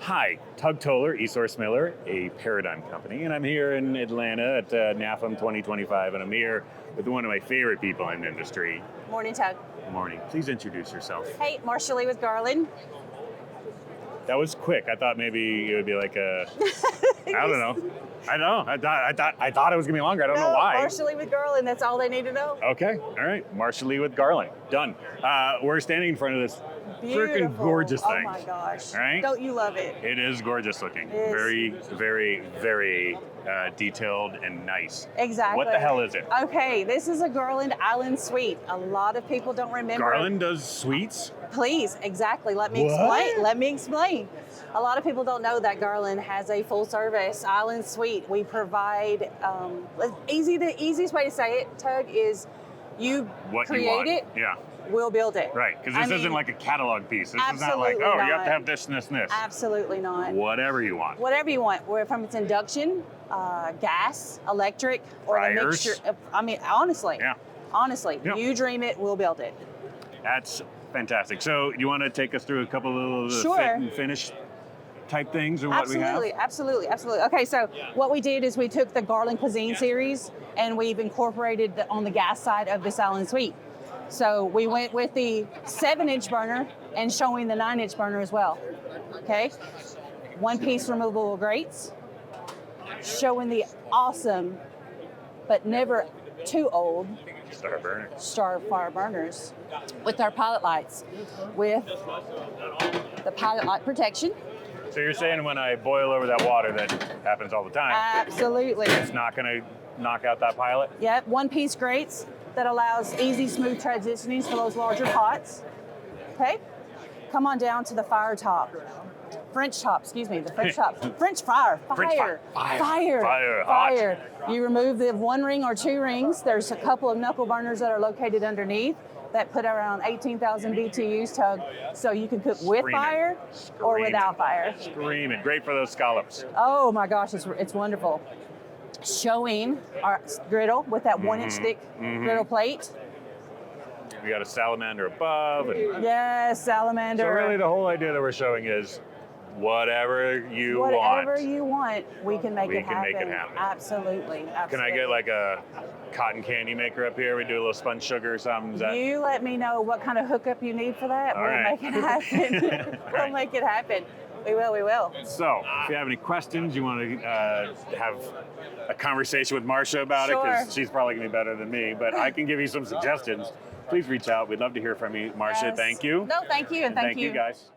Hi, Tug Toler, eSource Miller, a Paradigm company, and I'm here in Atlanta at NAFEM 2025, and I'm here with one of my favorite people in the industry. Morning, Tug. Good morning. Please introduce yourself. Hey, Marsha with Garland. That was quick. I thought maybe it would be like a, I don't know. I thought it was gonna be longer. I don't know why. Marsha with Garland. That's all they need to know. Okay, all right. Marsha Lee with Garland. Done. We're standing in front of this freaking gorgeous thing. Oh my gosh. All right? Don't you love it? It is gorgeous looking. It is. Very, very, very detailed and nice. Exactly. What the hell is it? Okay, this is a Garland Island Suite. A lot of people don't remember. Garland does sweets? Please, exactly. Let me explain. Let me explain. A lot of people don't know that Garland has a full service island suite. We provide, easiest way to say it, Tug, is you What create you want. it, Yeah. we'll build it. Right, because this isn't like a catalog piece. This is not like, absolutely oh, you have not. to have this and this and this. Absolutely not. Whatever you want. Whatever you want, where from it's induction, gas, electric, or Fryers. the mixture. Honestly, Yeah. honestly, Yeah. You dream it, we'll build it. That's fantastic. So you want to take us through a couple of the Sure. fit and finish type things or what we have? Absolutely. Okay, so what we did is we took the Garland Cuisine series and we've incorporated on the gas side of this island suite. So we went with the 7-inch burner and showing the 9-inch burner as well. Okay, one-piece removable grates, showing the awesome, but never too old, Starfire burners with our pilot lights, with the pilot light protection. So you're saying when I boil over that water, that happens all the time, Absolutely. it's not going to knock out that pilot? Yep, one-piece grates that allows easy, smooth transitionings for those larger pots. Okay, come on down to the fire top. French top. French fire. Hot. You remove the one ring or two rings. There's a couple of knuckle burners that are located underneath that put around 18,000 BTUs, Tug, so you can cook with fire or without fire. Screaming. Great for those scallops. Oh my gosh, it's wonderful. Showing our griddle with that 1-inch thick griddle plate. We got a salamander above. And Yes, salamander. so really the whole idea that we're showing is whatever you Whatever you want, we can make it happen. We can make it happen. Absolutely. Can I get like a cotton candy maker up here? We do a little spun sugar or something? You let me know what kind of hookup you need for that. All We'll right. make it happen. We'll make it happen. We will. So, if you have any questions, you want to have a conversation with Marsha about it, because she's probably going to be better than me, but I can give you some suggestions. Please reach out. We'd love to hear from you. Marsha, Yes. thank you. No, thank you, and thank you guys.